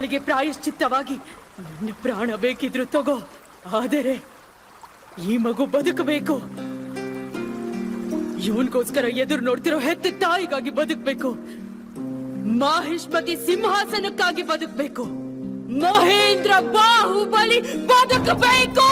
ಪ್ರಾಯಶ್ಚಿತ್ತವಾಗಿ ನನ್ನ ಪ್ರಾಣ ಬೇಕಿದ್ರು ತಗೋ, ಆದರೆ ಈ ಮಗು ಬದುಕಬೇಕು. ಇವನ್ಗೋಸ್ಕರ ಎದುರು ನೋಡ್ತಿರೋ ಹೆತ್ತ ತಾಯಿಗಾಗಿ ಬದುಕಬೇಕು. ಮಾಹಿಷ್ಮತಿ ಸಿಂಹಾಸನಕ್ಕಾಗಿ ಬದುಕಬೇಕು. ಮಹೇಂದ್ರ ಬಾಹುಬಲಿ ಬದುಕಬೇಕು.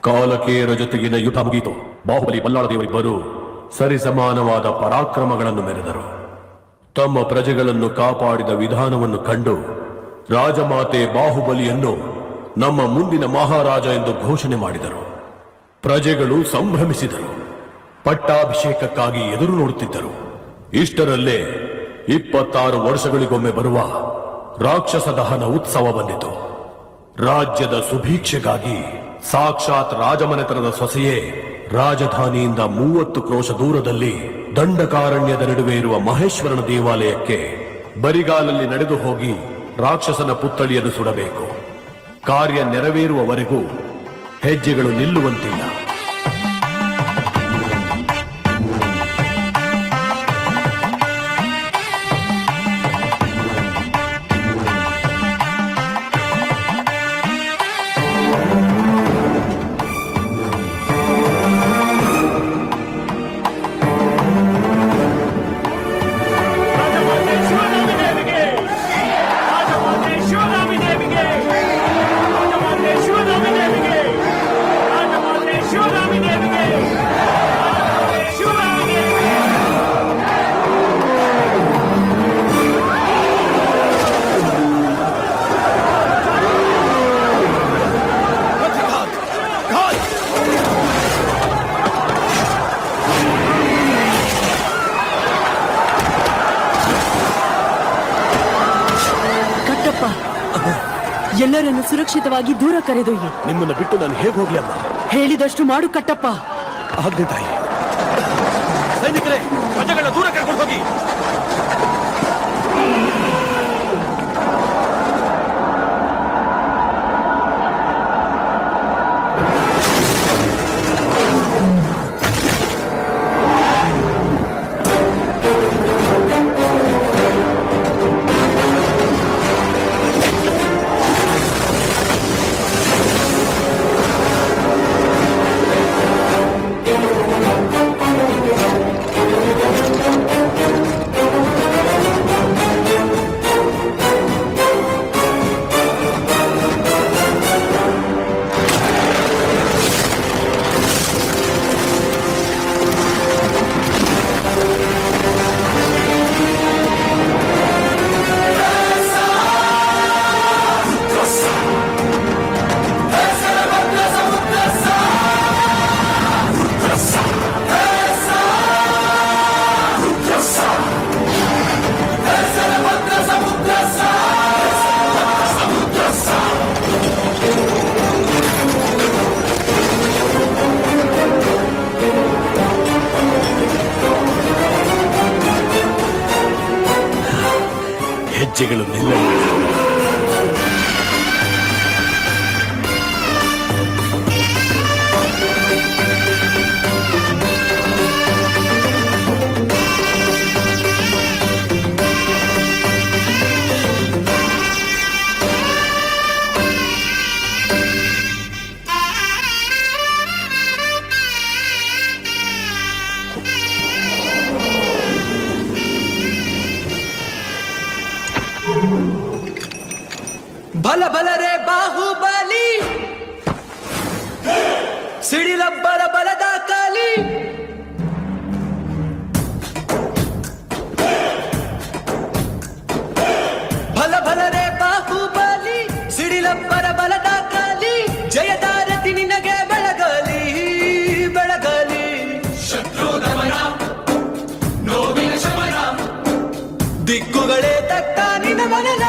ಕಾಲಕೇರ ಜೊತೆಗಿನ ಯುದ್ಧ ಮುಗಿಯಿತು. ಬಾಹುಬಲಿ ಬಲ್ಲಾಳದೇವರಿಬ್ಬರು ಸರಿಸಮಾನವಾದ ಪರಾಕ್ರಮಗಳನ್ನು ಮೆರೆದರು. ತಮ್ಮ ಪ್ರಜೆಗಳನ್ನು ಕಾಪಾಡಿದ ವಿಧಾನವನ್ನು ಕಂಡು ರಾಜಮಾತೆ ಬಾಹುಬಲಿಯನ್ನು ನಮ್ಮ ಮುಂದಿನ ಮಹಾರಾಜ ಎಂದು ಘೋಷಣೆ ಮಾಡಿದರು. ಪ್ರಜೆಗಳು ಸಂಭ್ರಮಿಸಿದರು. ಪಟ್ಟಾಭಿಷೇಕಕ್ಕಾಗಿ ಎದುರು ನೋಡುತ್ತಿದ್ದರು. ಇಷ್ಟರಲ್ಲೇ 26 ವರ್ಷಗಳಿಗೊಮ್ಮೆ ಬರುವ ರಾಕ್ಷಸ ದಹನ ಉತ್ಸವ ಬಂದಿತು. ರಾಜ್ಯದ ಸುಭೀಕ್ಷೆಗಾಗಿ ಸಾಕ್ಷಾತ್ ರಾಜಮನೆತನದ ಸೊಸೆಯೇ ರಾಜಧಾನಿಯಿಂದ 30 ಕ್ರೋಶ ದೂರದಲ್ಲಿ ದಂಡಕಾರಣ್ಯದ ನಡುವೆ ಇರುವ ಮಹೇಶ್ವರನ ದೇವಾಲಯಕ್ಕೆ ಬರಿಗಾಲಲ್ಲಿ ನಡೆದು ಹೋಗಿ ರಾಕ್ಷಸನ ಪುತ್ಥಳಿಯನ್ನು ಸುಡಬೇಕು. ಕಾರ್ಯ ನೆರವೇರುವವರೆಗೂ ಹೆಜ್ಜೆಗಳು ನಿಲ್ಲುವಂತಿಲ್ಲ. ಎಲ್ಲರನ್ನು ಸುರಕ್ಷಿತವಾಗಿ ದೂರ ಕರೆದೊಯ್ಯಿ. ನಿಮ್ಮನ್ನು ಬಿಟ್ಟು ನಾನು ಹೇಗೆ ಹೋಗ್ಲಿ ಅಮ್ಮ? ಹೇಳಿದಷ್ಟು ಮಾಡು ಕಟ್ಟಪ್ಪ. ಆಜ್ಞೆ ತಾಯಿ. ಸೈನಿಕರೇ, ಪ್ರಜೆಗಳ ದೂರ ಕರ್ಕೊಂಡು ಹೋಗಿ. ಹೆಜ್ಜೆಗಳು ನಿಲ್ಲಲಿ. ಬಲ ಬಲ ರೇ ಬಾಹುಬಲಿ, ಸಿಡಿಲಬ್ಬರ ಬಲದ ಕಾಲಿ. ಬಲ ಬಲ ರೇ ಬಾಹುಬಲಿ, ಸಿಡಿಲಬ್ಬರ ಬಲದ ಕಾಲಿ. ಜಯದಾರತಿ ನಿನಗೆ ಬೆಳಗಲಿ ಬೆಳಗಲಿ. ಶತ್ರು ದಮನ, ನೋವಿನ ಶಮನ, ದಿಕ್ಕುಗಳೇ ತಕ್ಕ ನಿನ ಮನನ.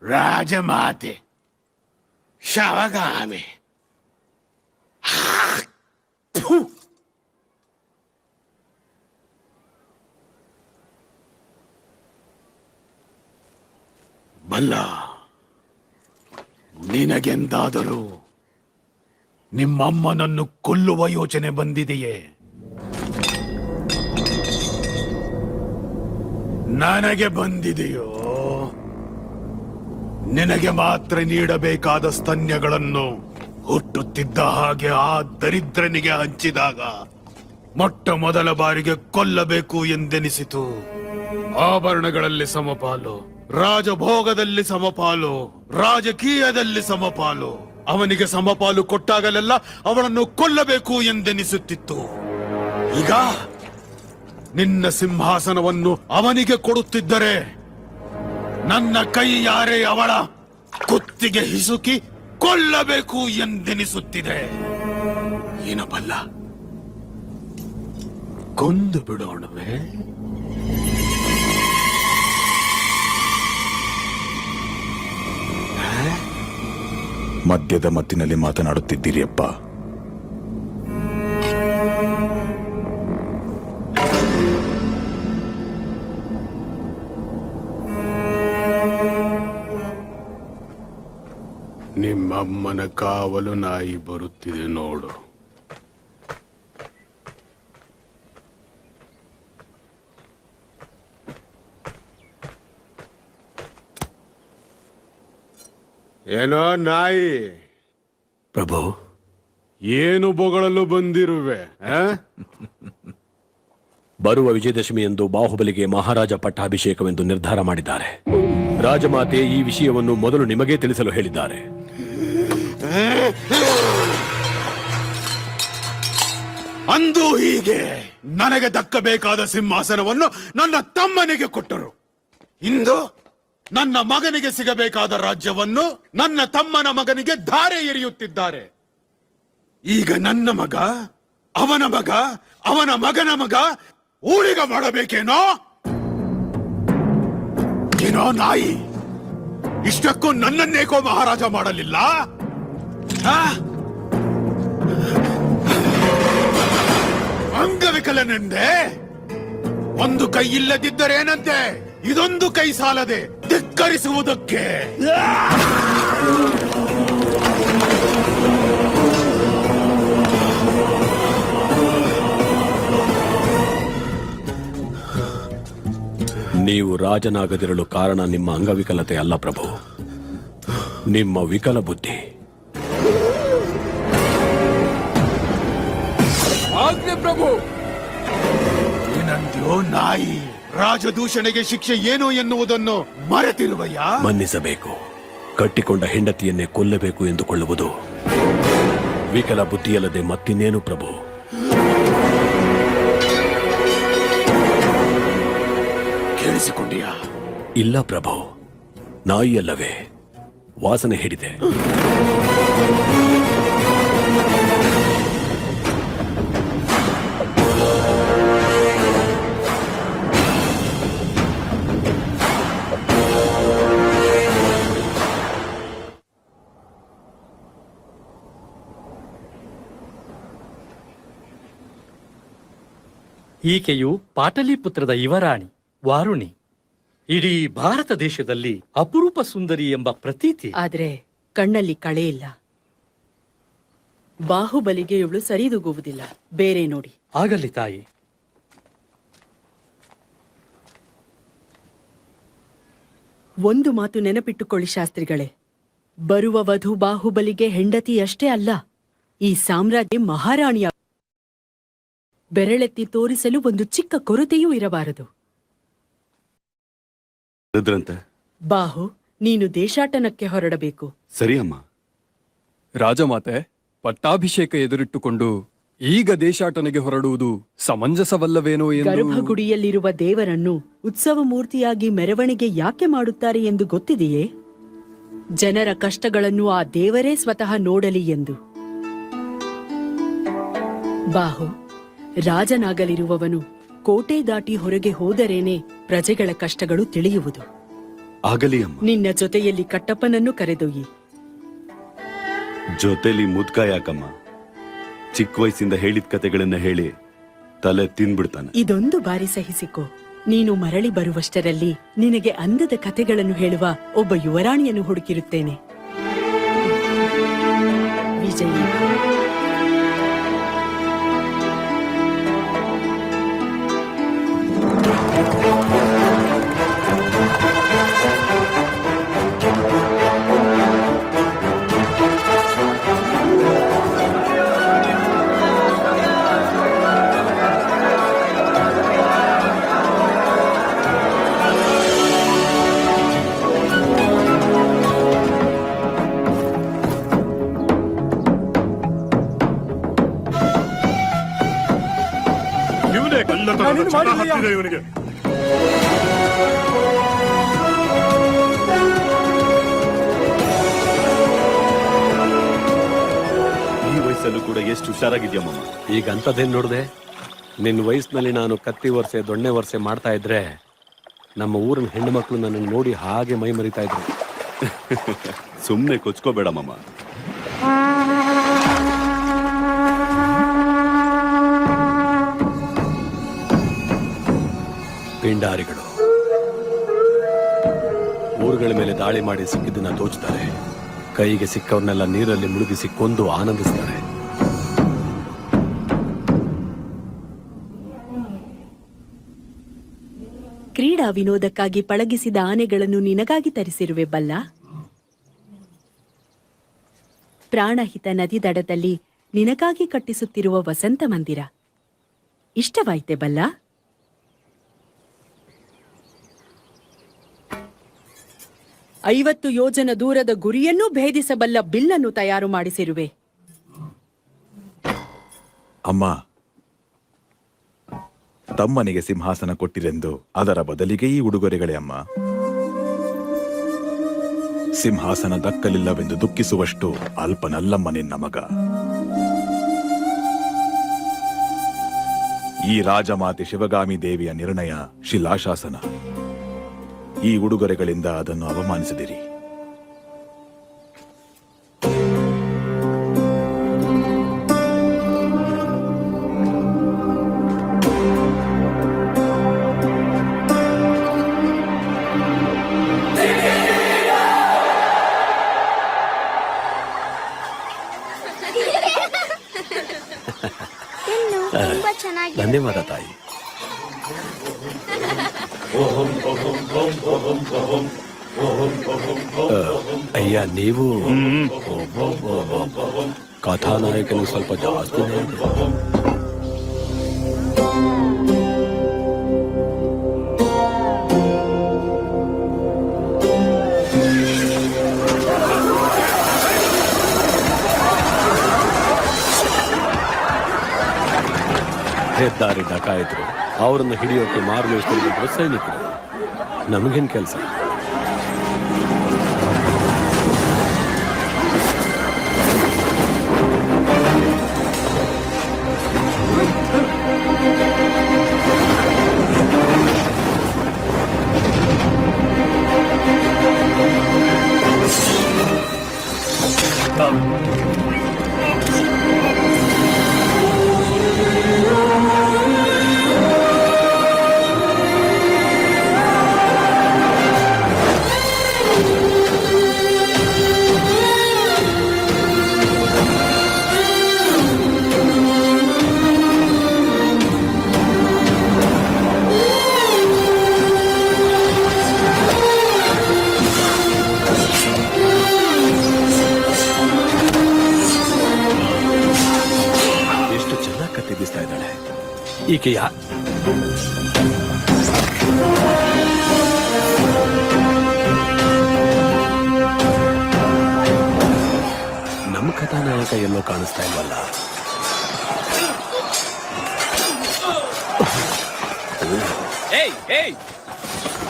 ರಾಜಮಾತೆ ಶವಗಾಮಿ. ಥು. ಬಲ್ಲ, ನಿನಗೆಂದಾದರೂ ನಿಮ್ಮಮ್ಮನನ್ನು ಕೊಲ್ಲುವ ಯೋಚನೆ ಬಂದಿದೆಯೇ? ನನಗೆ ಬಂದಿದೆಯೋ? ನಿನಗೆ ಮಾತ್ರ ನೀಡಬೇಕಾದ ಸ್ತನ್ಯಗಳನ್ನು ಹುಟ್ಟುತ್ತಿದ್ದ ಹಾಗೆ ಆ ದರಿದ್ರನಿಗೆ ಹಂಚಿದಾಗ ಮೊಟ್ಟ ಮೊದಲ ಬಾರಿಗೆ ಕೊಲ್ಲಬೇಕು ಎಂದೆನಿಸಿತು. ಆಭರಣಗಳಲ್ಲಿ ಸಮಪಾಲು, ರಾಜಭೋಗದಲ್ಲಿ ಸಮಪಾಲು, ರಾಜಕೀಯದಲ್ಲಿ ಸಮಪಾಲು. ಅವನಿಗೆ ಸಮಪಾಲು ಕೊಟ್ಟಾಗಲೆಲ್ಲ ಅವನನ್ನು ಕೊಲ್ಲಬೇಕು ಎಂದೆನಿಸುತ್ತಿತ್ತು. ಈಗ ನಿನ್ನ ಸಿಂಹಾಸನವನ್ನು ಅವನಿಗೆ ಕೊಡುತ್ತಿದ್ದರೆ ನನ್ನ ಕೈ ಯಾರೇ ಅವಳ ಕುತ್ತಿಗೆ ಹಿಸುಕಿ ಕೊಲ್ಲಬೇಕು ಎಂದೆನಿಸುತ್ತಿದೆ. ಏನಬಲ್ಲ, ಕೊಂದು ಬಿಡೋಣವೇ? ಮದ್ಯದ ಮತ್ತಿನಲ್ಲಿ ಮಾತನಾಡುತ್ತಿದ್ದೀರಿಯಪ್ಪ. ನಿಮ್ಮಮ್ಮನ ಕಾವಲು ನಾಯಿ ಬರುತ್ತಿದೆ ನೋಡು. ಏನೋ ನಾಯಿ, ಪ್ರಭು, ಏನು ಬೊಗಳಲು ಬಂದಿರುವೆ? ಬರುವ ವಿಜಯದಶಮಿಯಂದು ಬಾಹುಬಲಿಗೆ ಮಹಾರಾಜ ಪಟ್ಟಾಭಿಷೇಕವೆಂದು ನಿರ್ಧಾರ ಮಾಡಿದ್ದಾರೆ. ರಾಜಮಾತೆ ಈ ವಿಷಯವನ್ನು ಮೊದಲು ನಿಮಗೇ ತಿಳಿಸಲು ಹೇಳಿದ್ದಾರೆ. ಅಂದು ಹೀಗೆ ನನಗೆ ದಕ್ಕಬೇಕಾದ ಸಿಂಹಾಸನವನ್ನು ನನ್ನ ತಮ್ಮನಿಗೆ ಕೊಟ್ಟರು. ಇಂದು ನನ್ನ ಮಗನಿಗೆ ಸಿಗಬೇಕಾದ ರಾಜ್ಯವನ್ನು ನನ್ನ ತಮ್ಮನ ಮಗನಿಗೆ ಧಾರೆ ಎರೆಯುತ್ತಿದ್ದಾರೆ. ಈಗ ನನ್ನ ಮಗ, ಅವನ ಮಗ, ಅವನ ಮಗನ ಮಗ ಊಳಿಗ ಮಾಡಬೇಕೇನೋ? ಏನೋ ನಾಯಿ, ಇಷ್ಟಕ್ಕೂ ನನ್ನನ್ನೇಕೋ ಮಹಾರಾಜ ಮಾಡಲಿಲ್ಲ? ಅಂಗವಿಕಲನೆಂದೆ? ಒಂದು ಕೈ ಇಲ್ಲದಿದ್ದರೇನಂತೆ, ಇದೊಂದು ಕೈ ಸಾಲದೆ ಧಿಕ್ಕರಿಸುವುದಕ್ಕೆ. ನೀವು ರಾಜನಾಗದಿರಲು ಕಾರಣ ನಿಮ್ಮ ಅಂಗವಿಕಲತೆ ಅಲ್ಲ ಪ್ರಭು, ನಿಮ್ಮ ವಿಕಲ ಬುದ್ಧಿ. ಆಜ್ಞೆ ಪ್ರಭು. ಏನಂದ್ಯೋ ನಾಯಿ? ರಾಜದೂಷಣೆಗೆ ಶಿಕ್ಷೆ ಏನು ಎನ್ನುವುದನ್ನು ಮರೆತಿರುವಯ್ಯ? ಮನ್ನಿಸಬೇಕು. ಕಟ್ಟಿಕೊಂಡ ಹೆಂಡತಿಯನ್ನೇ ಕೊಲ್ಲಬೇಕು ಎಂದುಕೊಳ್ಳುವುದು ವಿಕಲ ಬುದ್ಧಿಯಲ್ಲದೆ ಮತ್ತಿನ್ನೇನು ಪ್ರಭು? ಕೇಳಿಸಿಕೊಂಡಿಯಾ? ಇಲ್ಲ ಪ್ರಭು, ನಾಯಿಯಲ್ಲವೇ? ವಾಸನೆ ಹಿಡಿದೆ. ಈಕೆಯು ಪಾಟಲಿಪುತ್ರದ ಯುವರಾಣಿ ವಾರುಣಿ. ಇಡೀ ಭಾರತ ದೇಶದಲ್ಲಿ ಅಪರೂಪ ಸುಂದರಿ ಎಂಬ ಪ್ರತೀತಿ. ಆದ್ರೆ ಕಣ್ಣಲ್ಲಿ ಕಳೆ ಇಲ್ಲ. ಬಾಹುಬಲಿಗೆ ಇವಳು ಸರಿದೂಗುವುದಿಲ್ಲ. ಬೇರೆ ನೋಡಿ. ಆಗಲಿ ತಾಯಿ. ಒಂದು ಮಾತು ನೆನಪಿಟ್ಟುಕೊಳ್ಳಿ ಶಾಸ್ತ್ರಿಗಳೇ, ಬರುವ ವಧು ಬಾಹುಬಲಿಗೆ ಹೆಂಡತಿಯಷ್ಟೇ ಅಲ್ಲ, ಈ ಸಾಮ್ರಾಜ್ಯ ಮಹಾರಾಣಿಯ ಬೆರಳೆತ್ತಿ ತೋರಿಸಲು ಒಂದು ಚಿಕ್ಕ ಕೊರತೆಯೂ ಇರಬಾರದು. ಬಾಹು, ನೀನು ದೇಶಾಟನಕ್ಕೆ ಹೊರಡಬೇಕು. ಸರಿ ಅಮ್ಮ. ರಾಜಮಾತೆ, ಪಟ್ಟಾಭಿಷೇಕ ಎದುರಿಟ್ಟುಕೊಂಡು ಈಗ ದೇಶಾಟನೆಗೆ ಹೊರಡುವುದು ಸಮಂಜಸವಲ್ಲವೇನೋ ಎಂದು. ಗರ್ಭಗುಡಿಯಲ್ಲಿರುವ ದೇವರನ್ನು ಉತ್ಸವ ಮೂರ್ತಿಯಾಗಿ ಮೆರವಣಿಗೆ ಯಾಕೆ ಮಾಡುತ್ತಾರೆ ಎಂದು ಗೊತ್ತಿದೆಯೇ? ಜನರ ಕಷ್ಟಗಳನ್ನು ಆ ದೇವರೇ ಸ್ವತಃ ನೋಡಲಿ ಎಂದು. ಬಾಹು, ರಾಜನಾಗಲಿರುವವನು ಕೋಟೆ ದಾಟಿ ಹೊರಗೆ ಹೋದರೇನೆ ಪ್ರಜೆಗಳ ಕಷ್ಟಗಳು ತಿಳಿಯುವುದು. ಆಗಲಿ ಅಮ್ಮ. ನಿನ್ನ ಜೊತೆಯಲ್ಲಿ ಕಟ್ಟಪ್ಪನನ್ನು ಕರೆದೊಯ್ಯಿ. ಜೊತೆಲಿ ಮುದ್ಕ ಯಾಕಮ್ಮ? ಚಿಕ್ಕ ವಯಸ್ಸಿಂದ ಹೇಳಿದ ಕತೆಗಳನ್ನ ಹೇಳಿ ತಲೆ ತಿಂದ್ಬಿಡ್ತಾನೆ. ಇದೊಂದು ಬಾರಿ ಸಹಿಸಿಕೊ. ನೀನು ಮರಳಿ ಬರುವಷ್ಟರಲ್ಲಿ ನಿನಗೆ ಅಂದದ ಕತೆಗಳನ್ನು ಹೇಳುವ ಒಬ್ಬ ಯುವರಾಣಿಯನ್ನು ಹುಡುಕಿರುತ್ತೇನೆ. ವಿಜಯಿ. ಇವನಿಗೆ ಈ ವಯಸ್ಸಲ್ಲೂ ಕೂಡ ಎಷ್ಟು ಹುಷಾರಾಗಿದ್ಯಾ ಮಾಮ. ಈಗ ಅಂಥದ್ದೇನು ನೋಡಿದೆ? ನಿನ್ನ ವಯಸ್ಸಿನಲ್ಲಿ ನಾನು ಕತ್ತಿ ವರ್ಷೆ ದೊಣ್ಣೆ ವರ್ಷೆ ಮಾಡ್ತಾ ಇದ್ರೆ ನಮ್ಮ ಊರಿನ ಹೆಣ್ಣು ಮಕ್ಕಳು ನನ್ನನ್ನು ನೋಡಿ ಹಾಗೆ ಮೈ ಮರಿತಾ ಇದ್ರು. ಸುಮ್ನೆ ಕೊಚ್ಕೋಬೇಡ ಮಾಮ. ಪಿಂಡಾರಿಗಳು ಊರುಗಳ ಮೇಲೆ ದಾಳಿ ಮಾಡಿ ಸಿಕ್ಕಿದ್ದನ್ನ ದೋಚ್ತಾರೆ. ಕೈಗೆ ಸಿಕ್ಕವ್ರನ್ನೆಲ್ಲ ನೀರಲ್ಲಿ ಮುಳುಗಿಸಿ ಕೊಂದು ಆನಂದಿಸ್ತಾರೆ. ಕ್ರೀಡಾ ವಿನೋದಕ್ಕಾಗಿ ಪಳಗಿಸಿದ ಆನೆಗಳನ್ನು ನಿನಗಾಗಿ ತರಿಸಿರುವೆ ಬಲ್ಲ. ಪ್ರಾಣಹಿತ ನದಿ ದಡದಲ್ಲಿ ನಿನಗಾಗಿ ಕಟ್ಟಿಸುತ್ತಿರುವ ವಸಂತ ಮಂದಿರ ಇಷ್ಟವಾಯ್ತೆ ಬಲ್ಲ. 50 ಯೋಜನ ದೂರದ ಗುರಿಯನ್ನೂ ಭೇದಿಸಬಲ್ಲ ಬಿಲ್ಲನ್ನು ತಯಾರು ಮಾಡಿಸಿರುವೆ. ಅಮ್ಮ, ತಮ್ಮನಿಗೆ ಸಿಂಹಾಸನ ಕೊಟ್ಟಿರೆಂದು ಅದರ ಬದಲಿಗೆ ಈ ಉಡುಗೊರೆಗಳೇ ಅಮ್ಮ. ಸಿಂಹಾಸನ ದಕ್ಕಲಿಲ್ಲವೆಂದು ದುಃಖಿಸುವಷ್ಟು ಅಲ್ಪನಲ್ಲಮ್ಮ ನಿನ್ನ ಮಗ. ಈ ರಾಜಮಾತೆ ಶಿವಗಾಮಿ ದೇವಿಯ ನಿರ್ಣಯ ಶಿಲಾಶಾಸನ. ಈ ಉಡುಗೊರೆಗಳಿಂದ ಅದನ್ನು ಅವಮಾನಿಸಿದಿರಿ. ತುಂಬಾ ಚೆನ್ನಾಗಿ ಧನ್ಯವಾದ ತಾಯಿ. ಅಯ್ಯ, ನೀವು ಕಥಾನಾಯಕನು ಸ್ವಲ್ಪ ಜಾಸ್ತಿ. ಹೆದ್ದಾರಿ ಡಕಾಯಿತರು, ಅವರನ್ನು ಹಿಡಿಯೋಕೆ ಮಾರ್ಗದರ್ಶನ ಸೈನಿಕರು. ನಮಗೇನು ಕೆಲಸ? ಈಕೆಯ ನಮ್ಮ ಕಥಾನಾಯಕ ಎಲ್ಲೋ ಕಾಣಿಸ್ತಾ ಇಲ್ವಲ್ಲ.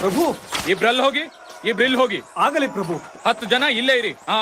ಪ್ರಭು, ಇಬ್ರಲ್ಲಿ ಹೋಗಿ, ಇಬ್ರಿಲ್ ಹೋಗಿ. ಆಗಲಿ ಪ್ರಭು. 10 ಜನ ಇಲ್ಲೇ ಇರಿ. ಹಾ,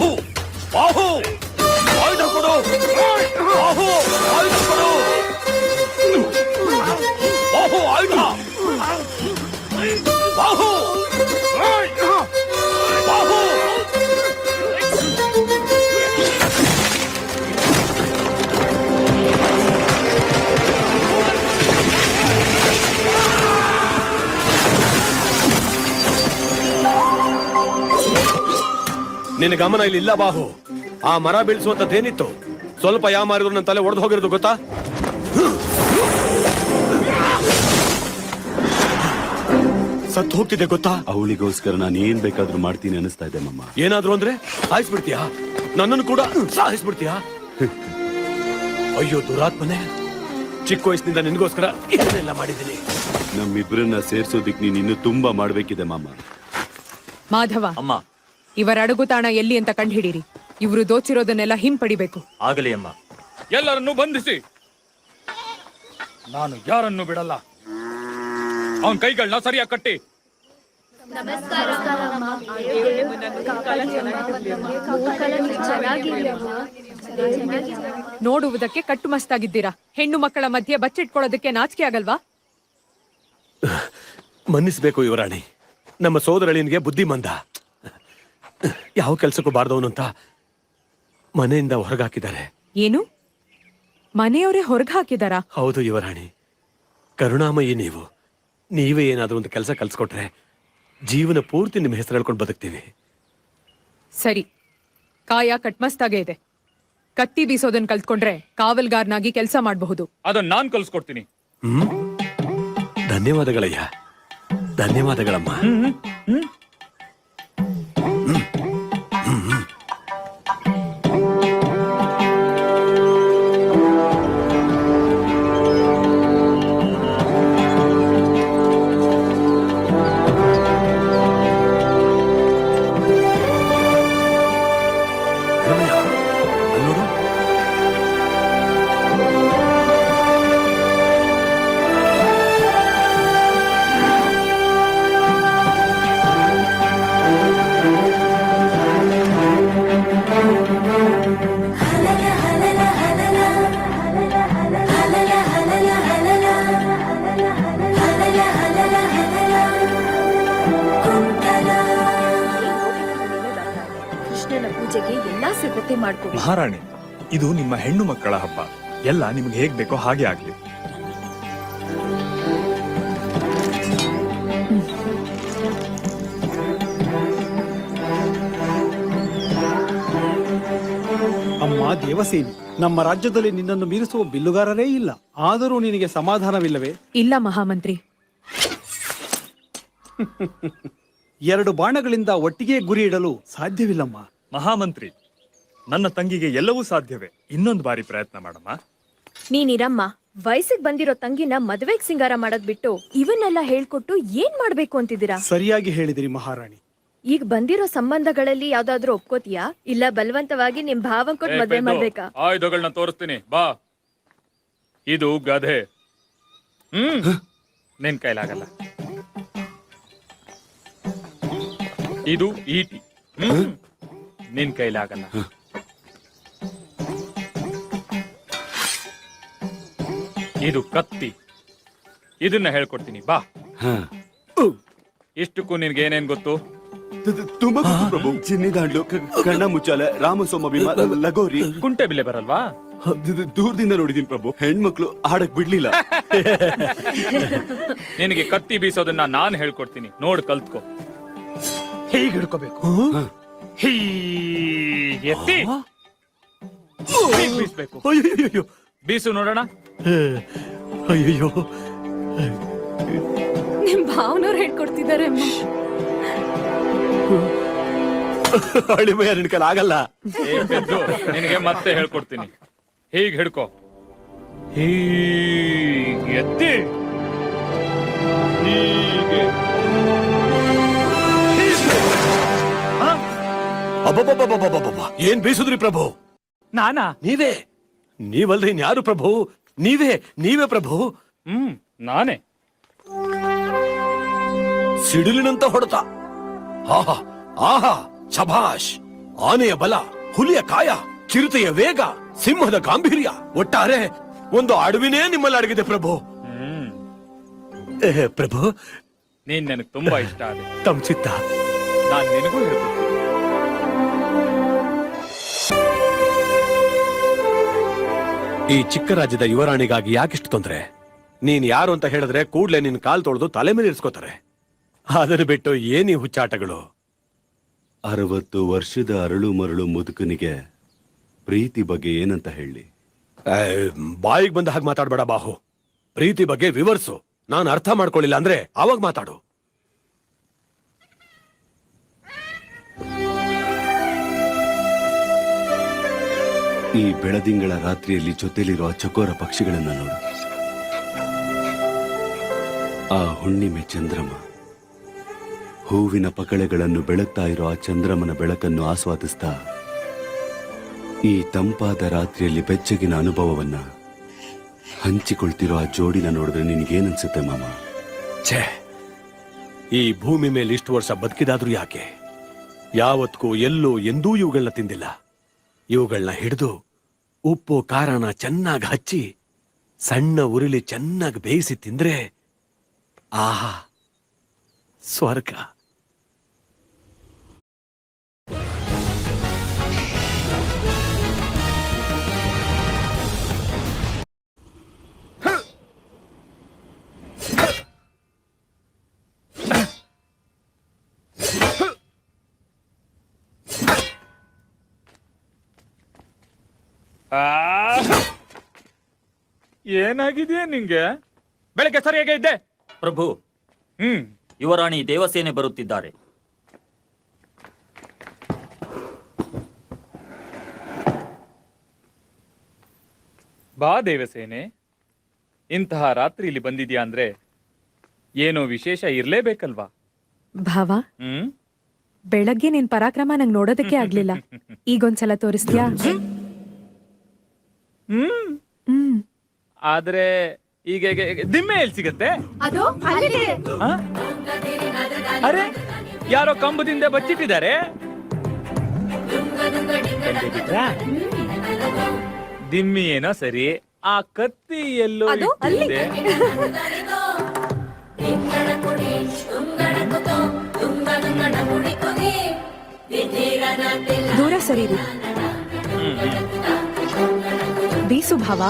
ಬಾಹು ಬಾಹು ಆಯುಧ ಕೊಡು ಬಾಹು ಆಯುಧ ಕೊಡು ಬಾಹು ಆಯುಧ ಬಾಹು ಬಾಹು ನಿನ್ನ ಗಮನ ಇಲ್ಲಿ ಇಲ್ಲ ಬಾಹು. ಆ ಮರ ಬೀಳಿಸುವಂತದ್ದೇನಿತ್ತು? ಸ್ವಲ್ಪ ಯಾಮಾರಿದ್ರು ನನ್ನ ತಲೆ ಒಡೆದು ಹೋಗಿರೋದು ಗೊತ್ತಾ? ಸತ್ತು ಹೋಗ್ತಿದೆ ಗೊತ್ತಾ? ಅವಳಿಗೋಸ್ಕರ ನಾನು ಏನ್ ಬೇಕಾದ್ರೂ ಮಾಡ್ತೀನಿ ಅನಿಸ್ತಾ ಇದೆ ಮಮ್ಮ. ಏನಾದ್ರು ಅಂದ್ರೆ ಸಾಯಿಸ್ಬಿಡ್ತೀಯಾ? ನನ್ನನ್ನು ಕೂಡ ಸಾಯಿಸ್ಬಿಡ್ತೀಯಾ? ಅಯ್ಯೋ ದುರಾತ್ಮನೆ, ಚಿಕ್ಕ ವಯಸ್ಸಿನಿಂದ ನಿನ್ಗೋಸ್ಕರ ಏನೆಲ್ಲ ಮಾಡಿದ್ದೀನಿ. ನಮ್ಮಿಬ್ರನ್ನ ಸೇರ್ಸೋದಿಕ್ ನೀನ್ ಇನ್ನು ತುಂಬಾ ಮಾಡ್ಬೇಕಿದೆ ಮಾಮ. ಮಾಧವ, ಅಮ್ಮ. ಇವರ ಅಡಗುತಾಣ ಎಲ್ಲಿ ಅಂತ ಕಂಡುಹಿಡೀರಿ. ಇವರು ದೋಚಿರೋದನ್ನೆಲ್ಲ ಹಿಂಪಡಿಬೇಕು. ಆಗಲಿ ಅಮ್ಮ. ಎಲ್ಲರನ್ನೂ ಬಂಧಿಸಿ. ನಾನು ಯಾರನ್ನು ಬಿಡಲ್ಲ. ಅವನ್ ಕೈಗಳನ್ನ ಸರಿಯಾಗಿ ಕಟ್ಟಿ. ನೋಡುವುದಕ್ಕೆ ಕಟ್ಟುಮಸ್ತಾಗಿದ್ದೀರಾ. ಹೆಣ್ಣು ಮಕ್ಕಳ ಮಧ್ಯೆ ಬಚ್ಚಿಟ್ಕೊಳ್ಳೋದಕ್ಕೆ ನಾಚಿಕೆ ಆಗಲ್ವಾ? ಮನ್ನಿಸ್ಬೇಕು ಯುವರಾಣಿ. ನಮ್ಮ ಸೋದರಳಿನಿಗೆ ಬುದ್ಧಿ ಮಂದ. ಯಾವ ಕೆಲ್ಸಕ್ಕೂ ಬಾರ್ದವನು ಅಂತ ಮನೆಯಿಂದ ಹೊರಗಾಕಿದ್ದಾರೆ. ಏನು, ಮನೆಯವರೇ ಹೊರಗೆ ಹಾಕಿದಾರಾ? ಹೌದು ಯುವರಾಣಿ. ಕರುಣಾಮಯಿ ನೀವು. ನೀವೇ ಏನಾದ್ರೂ ಒಂದು ಕೆಲಸ ಕಲ್ಸ್ಕೊಟ್ರೆ ಜೀವನ ಪೂರ್ತಿ ನಿಮ್ಮ ಹೆಸರು ಹೇಳ್ಕೊಂಡು ಬದುಕ್ತೀವಿ. ಸರಿ, ಕಾಯ ಕಟ್ಮಸ್ತಾಗೇ ಇದೆ. ಕತ್ತಿ ಬೀಸೋದನ್ನ ಕಲ್ತ್ಕೊಂಡ್ರೆ ಕಾವಲ್ಗಾರನಾಗಿ ಕೆಲಸ ಮಾಡಬಹುದು. ಅದನ್ನ ನಾನ್ ಕಲ್ಸ್ಕೊಡ್ತೀನಿ. ಧನ್ಯವಾದಗಳಯ್ಯ. ಧನ್ಯವಾದಗಳಮ್ಮ. ಮಹಾರಾಣಿ, ಇದು ನಿಮ್ಮ ಹೆಣ್ಣು ಮಕ್ಕಳ ಹಬ್ಬ. ಎಲ್ಲ ನಿಮ್ಗೆ ಹೇಗ್ ಬೇಕೋ ಹಾಗೆ ಆಗ್ಲಿ. ಅಮ್ಮ ದೇವಸೇನಿ, ನಮ್ಮ ರಾಜ್ಯದಲ್ಲಿ ನಿನ್ನನ್ನು ಮೀರಿಸುವ ಬಿಲ್ಲುಗಾರರೇ ಇಲ್ಲ. ಆದರೂ ನಿನಗೆ ಸಮಾಧಾನವಿಲ್ಲವೇ? ಇಲ್ಲ ಮಹಾಮಂತ್ರಿ. 2 ಬಾಣಗಳಿಂದ ಒಟ್ಟಿಗೆ ಗುರಿ ಇಡಲು ಸಾಧ್ಯವಿಲ್ಲಮ್ಮ. ಮಹಾಮಂತ್ರಿ, ನನ್ನ ತಂಗಿಗೆ ಎಲ್ಲವೂ ಸಾಧ್ಯವೇ. ಇನ್ನೊಂದು ಬಾರಿ ಪ್ರಯತ್ನ ಮಾಡಮ್ಮ. ನೀನಿರಮ್ಮ. ವಯಸ್ಸಿಗೆ ಬಂದಿರೋ ತಂಗಿನ ಮದುವೆಗೆ ಸಿಂಗಾರ ಮಾಡೋದ್ ಬಿಟ್ಟು ಇವನ್ನೆಲ್ಲ ಹೇಳ್ಕೊಟ್ಟು ಏನ್ ಮಾಡ್ಬೇಕು ಅಂತಿದ್ದೀರಾ? ಸರಿಯಾಗಿ ಹೇಳಿದಿರಿ ಮಹಾರಾಣಿ. ಈಗ ಬಂದಿರೋ ಸಂಬಂಧಗಳಲ್ಲಿ ಯಾವ್ದಾದ್ರು ಒಪ್ಕೋತಿಯಾ, ಇಲ್ಲ ಬಲವಂತವಾಗಿ ನಿಮ್ ಭಾವನ್ ಕೊಟ್ಟು ಮದ್ವೆ ಮಾಡ್ಬೇಕಾ? ಆಯುಧಗಳನ್ನ ತೋರಿಸ್ತೀನಿ ಬಾ. ಇದು ಗಧೆ. ನಿನ್ ಕೈಲಾಗಲ್ಲ. ಇದು ಈಟಿ. ನಿನ್ ಕೈಲಾಗಲ್ಲ. ಇದು ಕತ್ತಿ. ಇದನ್ನ ಹೇಳ್ಕೊಡ್ತೀನಿ ಬಾ. ಇಷ್ಟಕ್ಕೂ ನಿನ್ಗೆ ಏನೇನ್ ಗೊತ್ತು? ತುಂಬಾ ಗೊತ್ತು ಪ್ರಭು. ಚಿನ್ನಿದಾಂಡ್ಲು, ಕಣ್ಣ ಮುಚ್ಚಾಲೆ, ರಾಮಸೋಮ ಭೀಮ, ಲಗೋರಿ. ಕುಂಟೆ ಬಿಲೆ ಬರಲ್ವಾ? ದೂರದಿಂದ ನೋಡಿದೀನಿ ಪ್ರಭು. ಹೆಣ್ಮಕ್ಳು ಆಡಕ್ ಬಿಡ್ಲಿಲ್ಲ. ನಿನಗೆ ಕತ್ತಿ ಬೀಸೋದನ್ನ ನಾನ್ ಹೇಳ್ಕೊಡ್ತೀನಿ. ನೋಡ್ ಕಲ್ತ್ಕೋ. ಹೀಗೆ ಹಿಡ್ಕೋಬೇಕು. ಎತ್ತಿ ಬೀಸ್ಬೇಕು. ಬೀಸು ನೋಡೋಣ. ಅಯ್ಯೋ, ನಿಮ್ ಭಾವನವ್ರು ಹೇಳ್ಕೊಡ್ತಿದ್ದಾರೆ. ಅಳಿಮಯ್ಯ, ನಿನ್ ಕೈಲಿ ಆಗಲ್ಲ. ನಿನಗೆ ಮತ್ತೆ ಹೇಳ್ಕೊಡ್ತೀನಿ. ಹೀಗೆ ಹಿಡ್ಕೋ. ಹೀಗೆ ಎತ್ತಿ ಹೀಗೆ. ಅಬ್ಬಬ್ಬಬ್ಬಬ್ಬಬ್ಬಬ್ಬ, ಏನ್ ಬೀಸುದ್ರಿ ಪ್ರಭು? ನಾನಾ? ನೀವೇ. ನೀವಲ್ರಿ ಇನ್ಯಾರು ಪ್ರಭು? ನೀವೇ ಪ್ರಭು. ನಾನೇ. ಸಿಡಿಲಿನಂತ ಹೊಡೆತ. ಆಹಾ ಆಹಾ, ಶಭಾಷ್. ಆನೆಯ ಬಲ, ಹುಲಿಯ ಕಾಯ, ಚಿರತೆಯ ವೇಗ, ಸಿಂಹದ ಗಾಂಭೀರ್ಯ, ಒಟ್ಟಾರೆ ಒಂದು ಅಡವಿನೇ ನಿಮ್ಮಲ್ಲಿ ಅಡಗಿದೆ ಪ್ರಭು. ಪ್ರಭು, ನೀನ್ ನನಗೆ ತುಂಬಾ ಇಷ್ಟ ಆದೆ. ತಮ್ಮ ಚಿತ್ತ. ನಾನ್ ನಿನಗೂ ಹೇಳ್ತೀನಿ. ಈ ಚಿಕ್ಕ ರಾಜ್ಯದ ಯುವರಾಣಿಗಾಗಿ ಯಾಕಿಷ್ಟು ತೊಂದ್ರೆ? ನೀನ್ ಯಾರು ಅಂತ ಹೇಳಿದ್ರೆ ಕೂಡ್ಲೆ ನಿನ್ ಕಾಲ್ ತೊಳೆದು ತಲೆ ಮೇಲೆ ಇರಿಸ್ಕೋತಾರೆ. ಅದನ್ನು ಬಿಟ್ಟು ಏನಿ ಹುಚ್ಚಾಟಗಳು? 60 ವರ್ಷದ ಅರಳು ಮರಳು ಮುದುಕನಿಗೆ ಪ್ರೀತಿ ಬಗ್ಗೆ ಏನಂತ ಹೇಳಿ? ಬಾಯಿಗೆ ಬಂದ ಹಾಗೆ ಮಾತಾಡ್ಬೇಡ ಬಾಹು. ಪ್ರೀತಿ ಬಗ್ಗೆ ವಿವರಿಸು. ನಾನು ಅರ್ಥ ಮಾಡ್ಕೊಳ್ಳಿಲ್ಲ ಅಂದ್ರೆ ಅವಾಗ ಮಾತಾಡು. ಈ ಬೆಳದಿಂಗಳ ರಾತ್ರಿಯಲ್ಲಿ ಜೊತೆಲಿರುವ ಚಕೋರ ಪಕ್ಷಿಗಳನ್ನ ನೋಡು. ಆ ಹುಣ್ಣಿಮೆ ಚಂದ್ರಮ, ಹೂವಿನ ಪಕಳೆಗಳನ್ನು ಬೆಳಗ್ತಾ ಇರೋ ಆ ಚಂದ್ರಮನ ಬೆಳಕನ್ನು ಆಸ್ವಾದಿಸ್ತಾ ಈ ತಂಪಾದ ರಾತ್ರಿಯಲ್ಲಿ ಬೆಚ್ಚಗಿನ ಅನುಭವವನ್ನ ಹಂಚಿಕೊಳ್ತಿರೋ ಆ ಜೋಡಿನ ನೋಡಿದ್ರೆ ನಿನಗೇನನ್ಸುತ್ತೆ ಮಾಮ? ಛೇ, ಈ ಭೂಮಿ ಮೇಲೆ ಇಷ್ಟು ವರ್ಷ ಬದುಕಿದಾದ್ರೂ ಯಾಕೆ? ಯಾವತ್ಗೂ ಎಲ್ಲೂ ಎಂದೂ ಇವುಗಳನ್ನ ತಿಂದಿಲ್ಲ. ಇವುಗಳನ್ನ ಹಿಡಿದು ಉಪ್ಪು ಖಾರನ ಚೆನ್ನಾಗಿ ಹಚ್ಚಿ ಸಣ್ಣ ಉರುಳಿ ಚೆನ್ನಾಗಿ ಬೇಯಿಸಿ ತಿಂದ್ರೆ ಆಹಾ, ಸ್ವರ್ಗ. ಏನಾಗಿದೆಯಾ ನಿಂಗೆ? ಬೆಳಗ್ಗೆ ಸರಿಯಾಗಿ ಇದ್ದೆ ಪ್ರಭು. ಯುವರಾಣಿ ದೇವಸೇನೆ ಬರುತ್ತಿದ್ದಾರೆ. ಬಾ ದೇವಸೇನೆ. ಇಂತಹ ರಾತ್ರಿಯಲ್ಲಿ ಬಂದಿದ್ಯಾ ಅಂದ್ರೆ ಏನೋ ವಿಶೇಷ ಇರ್ಲೇಬೇಕಲ್ವಾ? ಭಾವ, ಬೆಳಗ್ಗೆ ನಿನ್ ಪರಾಕ್ರಮ ನಂಗ್ ನೋಡೋದಕ್ಕೆ ಆಗ್ಲಿಲ್ಲ. ಈಗೊಂದ್ಸಲ ತೋರಿಸ್ತೀಯಾ? ಆದ್ರೆ ಈಗ ದಿಮ್ಮೆ ಎಲ್ಲಿ ಸಿಗತ್ತೆ? ಆ? ಅರೆ, ಯಾರೋ ಕಂಬದಿಂದ ಬಚ್ಚಿಟ್ಟಿದ್ದಾರೆ. ದಿಮ್ಮಿ ಏನೋ ಸರಿ, ಆ ಕತ್ತಿ ಎಲ್ಲೋ ಇಟ್ಟಿದೆ. ದೂರ ಸರಿರಿ. ಬೀಸು ಭಾವ.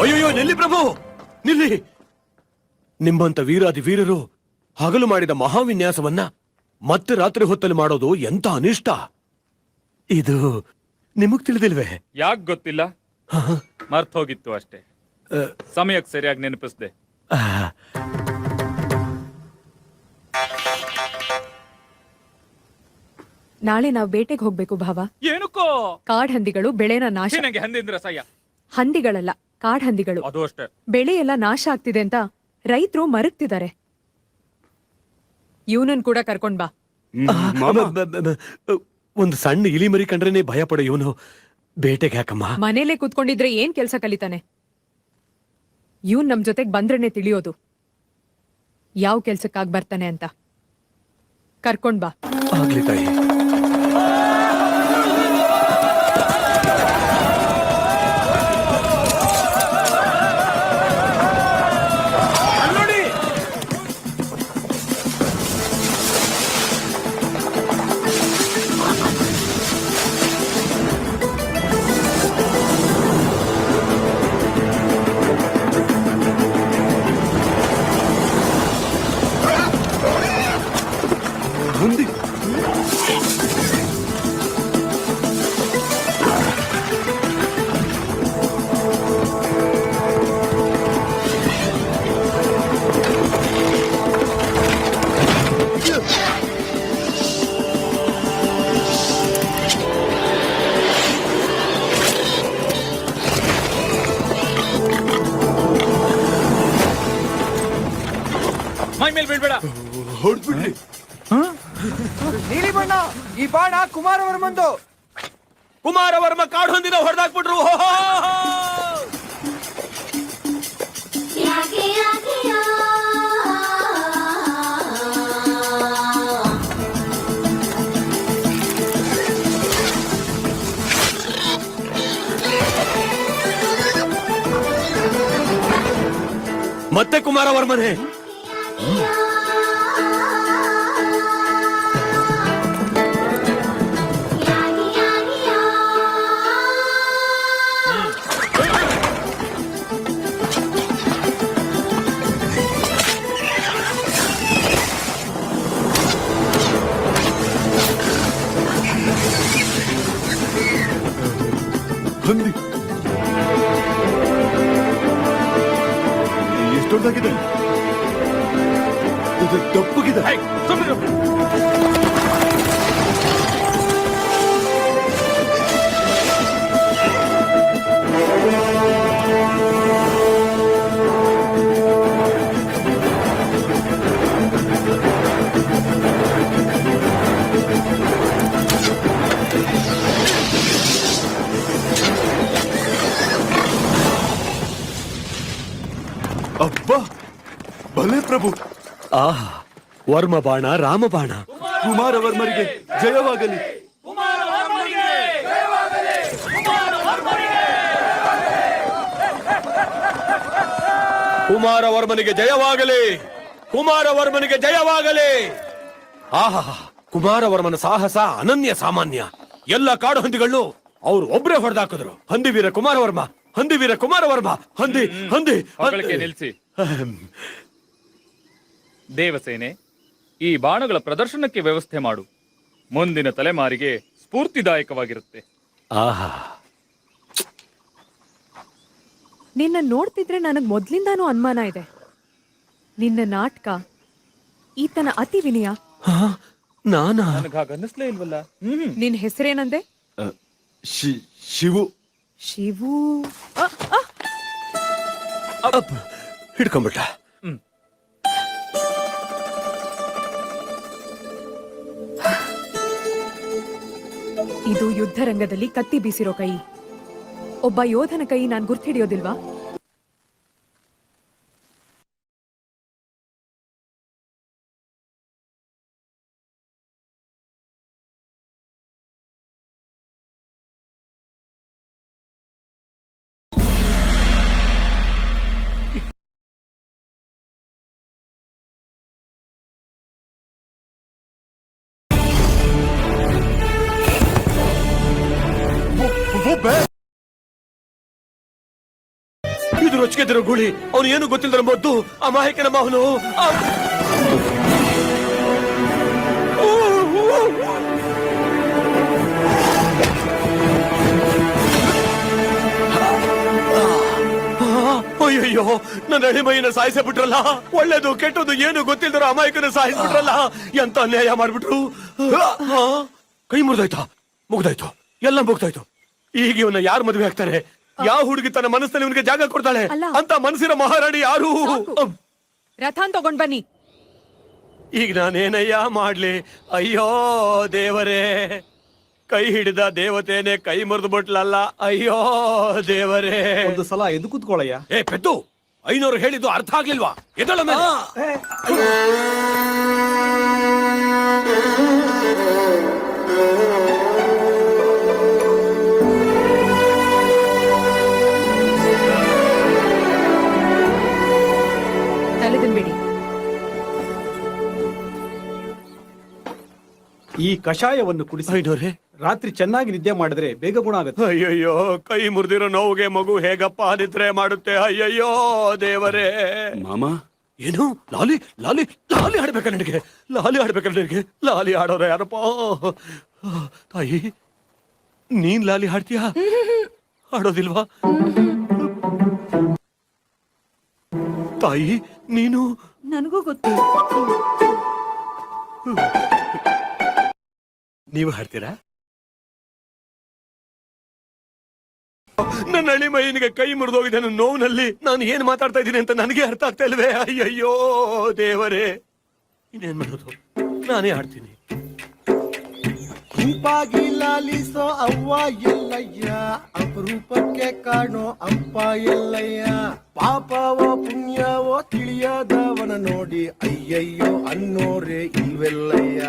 ಅಯ್ಯೋ, ನಿಲ್ಲಿ ಪ್ರಭು, ನಿಲ್ಲಿ. ನಿಮ್ಮಂತ ವೀರಾದಿ ವೀರರು ಹಗಲು ಮಾಡಿದ ಮಹಾವಿನ್ಯಾಸವನ್ನ ಮತ್ತೆ ರಾತ್ರಿ ಹೊತ್ತಲ್ಲಿ ಮಾಡೋದು ಎಂತ ಅನಿಷ್ಟ. ಇದು ನಿಮಗ್ ತಿಳಿದಿಲ್ವೇ? ಯಾಕೆ ಗೊತ್ತಿಲ್ಲ, ಮರ್ತ್ ಹೋಗಿತ್ತು ಅಷ್ಟೇ. ಸಮಯಕ್ಕೆ ಸರಿಯಾಗಿ ನೆನಪಿಸ್ದೆ. ನಾಳೆ ನಾವು ಬೇಟೆಗೆ ಹೋಗ್ಬೇಕು ಭಾವ. ಏನಕ್ಕೋ? ಕಾಡ್ ಹಂದಿಗಳು ಬೆಳೆನ ನಾಶ. ಹಂದಿಂದ್ರ ಸಯ್ಯ. ಹಂದಿಗಳಲ್ಲ, ಕಾಡ್ ಹಂದಿಗಳು. ಅದು ಅಷ್ಟೇ. ಬೆಳೆ ಎಲ್ಲ ನಾಶ ಆಗ್ತಿದೆ ಅಂತ ರೈತರು ಮರಗ್ತಿದ್ದಾರೆ. ಇವನನ್ ಕೂಡ ಕರ್ಕೊಂಡ್ ಬಾ. ಒಂದು ಸಣ್ಣ ಇಲಿ ಮರಿ ಕಂಡ್ರೇನೆ ಭಯ ಪಡೋ ಇವನು ಬೇಟೆಗೆ ಯಾಕಮ್ಮ? ಮನೇಲೆ ಕೂತ್ಕೊಂಡಿದ್ರೆ ಏನ್ ಕೆಲ್ಸ ಕಲಿತಾನೆ? ಇವನ್ ನಮ್ ಜೊತೆಗ್ ಬಂದ್ರೇನೆ ತಿಳಿಯೋದು ಯಾವ ಕೆಲ್ಸಕ್ಕಾಗ್ ಬರ್ತಾನೆ ಅಂತ. ಕರ್ಕೊಂಡ್ ಬಾ. ಆಗ್ಲಿ ತಾಯಿ. ಮೈ ಮೇಲೆ ಬೀಳ್ಬೇಡ. ಹೊಡ್ಬಿಡ್ಲಿ. ನೀಲಿ ಬಣ್ಣ, ಈ ಬಾಣ ಕುಮಾರವರ್ಮಂದು. ಕುಮಾರವರ್ಮ ಕಾಡು ಹೊಂದಿನ ಹೊಡೆದಾಕ್ಬಿಟ್ರು. ಕುಮಾರವರ್ಮನೇ, ಹಂದಿ ಎಷ್ಟು ದೊಡ್ಡದಾಗಿದೆ, ಇದು ದಪ್ಪಗಿದೆ. ಅಬ್ಬಾ, ಭಲೆ ಪ್ರಭು. ಆಹಾ, ವರ್ಮ ಬಾಣ ರಾಮಬಾಣ. ಕುಮಾರವರ್ಮರಿಗೆ ಜಯವಾಗಲಿ. ಕುಮಾರವರ್ಮನಿಗೆ ಜಯವಾಗಲಿ, ಕುಮಾರವರ್ಮನಿಗೆ ಜಯವಾಗಲಿ. ಆಹಾ, ಕುಮಾರವರ್ಮನ ಸಾಹಸ ಅನನ್ಯ ಸಾಮಾನ್ಯ. ಎಲ್ಲ ಕಾಡು ಹಂದಿಗಳು ಅವ್ರು ಒಬ್ರೇ ಹೊಡೆದಾಕಿದ್ರು. ಹಂದಿವೀರ ಕುಮಾರವರ್ಮ, ಹಂದಿವೀರ ಕುಮಾರವರ್ಮ, ಹಂದಿ ಹಂದಿ ಹೊಗಳಿಕೆ ನಿಲ್ಸಿ. ದೇವಸೇನೆ, ಈ ಬಾಣಗಳ ಪ್ರದರ್ಶನಕ್ಕೆ ವ್ಯವಸ್ಥೆ ಮಾಡು. ಮುಂದಿನ ತಲೆಮಾರಿಗೆ ಸ್ಫೂರ್ತಿದಾಯಕವಾಗಿರುತ್ತೆ. ಆಹಾ, ನಿನ್ನ ನೋಡ್ತಿದ್ರೆ ನನಗ್ ಮೊದ್ಲಿಂದಾನೂ ಅನುಮಾನ ಇದೆ. ನಿನ್ನ ನಾಟಕ, ಈತನ ಅತಿ ವಿನಯ. ನಾನಾ? ನನಗಾಗ ಅನ್ನಿಸ್ಲೇ ಇಲ್ವಲ್ಲ. ನಿನ್ ಹೆಸರೇನಂದೆ? ಶಿವು. ಶಿವು. ಹಿಡ್ಕೊಂಬಿಟ್ಟ. ಇದು ಯುದ್ಧ ರಂಗದಲ್ಲಿ ಕತ್ತಿ ಬೀಸಿರೋ ಕೈ. ಒಬ್ಬ ಯೋಧನ ಕೈ ನಾನ್ ಗುರ್ತಿಡಿಯೋದಿಲ್ವಾ? ಇದು ರೊಚ್ಚಿಗೆದಿರೋ ಗುಳಿ. ಅವನು ಏನು ಗೊತ್ತಿಲ್ಲದ ಮೊದ್ದು ಅಮಾಯಕ ನಮ್ಮ ಅವನು. ಅಯ್ಯಯ್ಯೋ, ನನ್ನ ಎಳಿಮೈನ ಸಾಯಿಸಬಿಟ್ರಲ್ಲ. ಒಳ್ಳೇದು ಕೆಟ್ಟದ್ದು ಏನು ಗೊತ್ತಿಲ್ದಿರೋ ಅಮಾಯಕನ ಸಾಯಿಸ್ಬಿಟ್ರಲ್ಲ. ಎಂತ ಅನ್ಯಾಯ ಮಾಡ್ಬಿಟ್ರು. ಕೈ ಮುರಿದಾಯ್ತಾ? ಮುಗ್ದಾಯ್ತು, ಎಲ್ಲ ಮುಗ್ದಾಯ್ತು. ಈಗ ಇವನ್ನ ಯಾರು ಮದುವೆ ಆಗ್ತಾರೆ? ಯಾವ ಹುಡುಗಿ ತನ್ನ ಮನಸ್ಸಲ್ಲಿ ಇವನಿಗೆ ಜಾಗ ಕೊಡ್ತಾಳೆ? ಅಂತ ಮನಸ್ಸಿನ ಮಹಾರಾಣಿ ಯಾರು? ರಥಾನ್ ತಗೊಂಡ್ ಬನ್ನಿ. ಈಗ ನಾನೇನಯ್ಯ ಮಾಡ್ಲಿ? ಅಯ್ಯೋ ದೇವರೇ, ಕೈ ಹಿಡಿದ ದೇವತೆನೆ ಕೈ ಮುರಿದು ಬಿಟ್ಲಲ್ಲ. ಅಯ್ಯೋ ದೇವರೇ. ಒಂದು ಸಲ ಎದ್ದು ಕೂತ್ಕೊಳ್ಳಯ್ಯ. ಏ ಪೆದ್ದು, 500 ಹೇಳಿದ್ದು ಅರ್ಥ ಆಗ್ಲಿಲ್ವಾ? ಎದಳ ಮೇಲೆ. ತಲೆದಿಂಬಿಡಿ. ಈ ಕಷಾಯವನ್ನು ಕುಡಿಸಿ. 500? ರಾತ್ರಿ ಚೆನ್ನಾಗಿ ನಿದ್ದೆ ಮಾಡಿದ್ರೆ ಬೇಗ ಗುಣ ಆಗುತ್ತೆ. ಅಯ್ಯಯ್ಯೋ, ಕೈ ಮುರಿದಿರೋ ನೋವಿಗೆ ಮಗು ಹೇಗಪ್ಪ ನಿದ್ರೆ ಮಾಡುತ್ತೆ? ಅಯ್ಯಯ್ಯೋ ದೇವರೇ. ಮಾಮ, ಏನು ಲಾಲಿ ಲಾಲಿ ಲಾಲಿ ಆಡ್ಬೇಕ ನನಗೆ? ಲಾಲಿ ಆಡ್ಬೇಕ ನನಗೆ? ಲಾಲಿ ಆಡೋರ ಯಾರಪ್ಪ? ತಾಯಿ, ನೀನ್ ಲಾಲಿ ಹಾಡ್ತೀಯಾ? ಆಡೋದಿಲ್ವಾ? ತಾಯಿ, ನೀನು? ನನಗೂ ಗೊತ್ತು. ನೀವು ಹಾಡ್ತೀರಾ? ನನ್ನ ಅಳಿಮೈನಿಗೆ ಕೈ ಮುರಿದೋಗಿದೆ. ನನ್ನ ನೋವಿನಲ್ಲಿ ನಾನು ಏನ್ ಮಾತಾಡ್ತಾ ಇದ್ದೀನಿ ಅಂತ ನನಗೆ ಅರ್ಥ ಆಗ್ತಾ ಇಲ್ವೇ? ಅಯ್ಯಯ್ಯೋ ದೇವರೇ, ಇನ್ನೇನ್ ಮಾಡೋದು? ನಾನೇ ಹಾಡ್ತೀನಿ. ಹಿಂಪಾಗಿ ಲಾಲಿಸೋ ಅವ್ವ ಎಲ್ಲಯ್ಯ, ಅಪರೂಪಕ್ಕೆ ಕಾಣೋ ಅಪ್ಪ ಎಲ್ಲಯ್ಯ. ಪಾಪವೋ ಪುಣ್ಯವೋ ತಿಳಿಯದವನ ನೋಡಿ ಅಯ್ಯಯ್ಯೋ ಅನ್ನೋರೇ ಇಲ್ವೆಲ್ಲಯ್ಯ.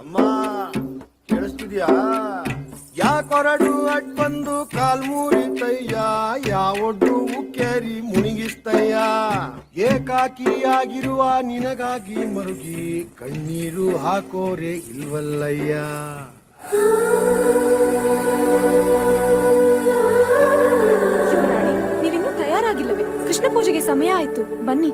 ಅಮ್ಮ ಕೇಳಿಸ್ತಿದ್ಯಾ? ಯಾಕೊರಡು ಅಡ್ ಬಂದು ಕಾಲ್ ಮುರಿತಯ್ಯ, ಯಾವೊಡ್ಡು ಉಕ್ಕೇರಿ ಮುಣಿಗಿಸ್ತಯ್ಯ. ಏಕಾಕಿಯಾಗಿರುವ ನಿನಗಾಗಿ ಮರುಗಿ ಕಣ್ಣೀರು ಹಾಕೋರೆ ಇಲ್ವಲ್ಲಯ್ಯ. ಯುವರಾಣಿ, ನೀವಿನ್ನೂ ತಯಾರಾಗಿಲ್ಲವೇ? ಕೃಷ್ಣ ಪೂಜೆಗೆ ಸಮಯ ಆಯ್ತು, ಬನ್ನಿ.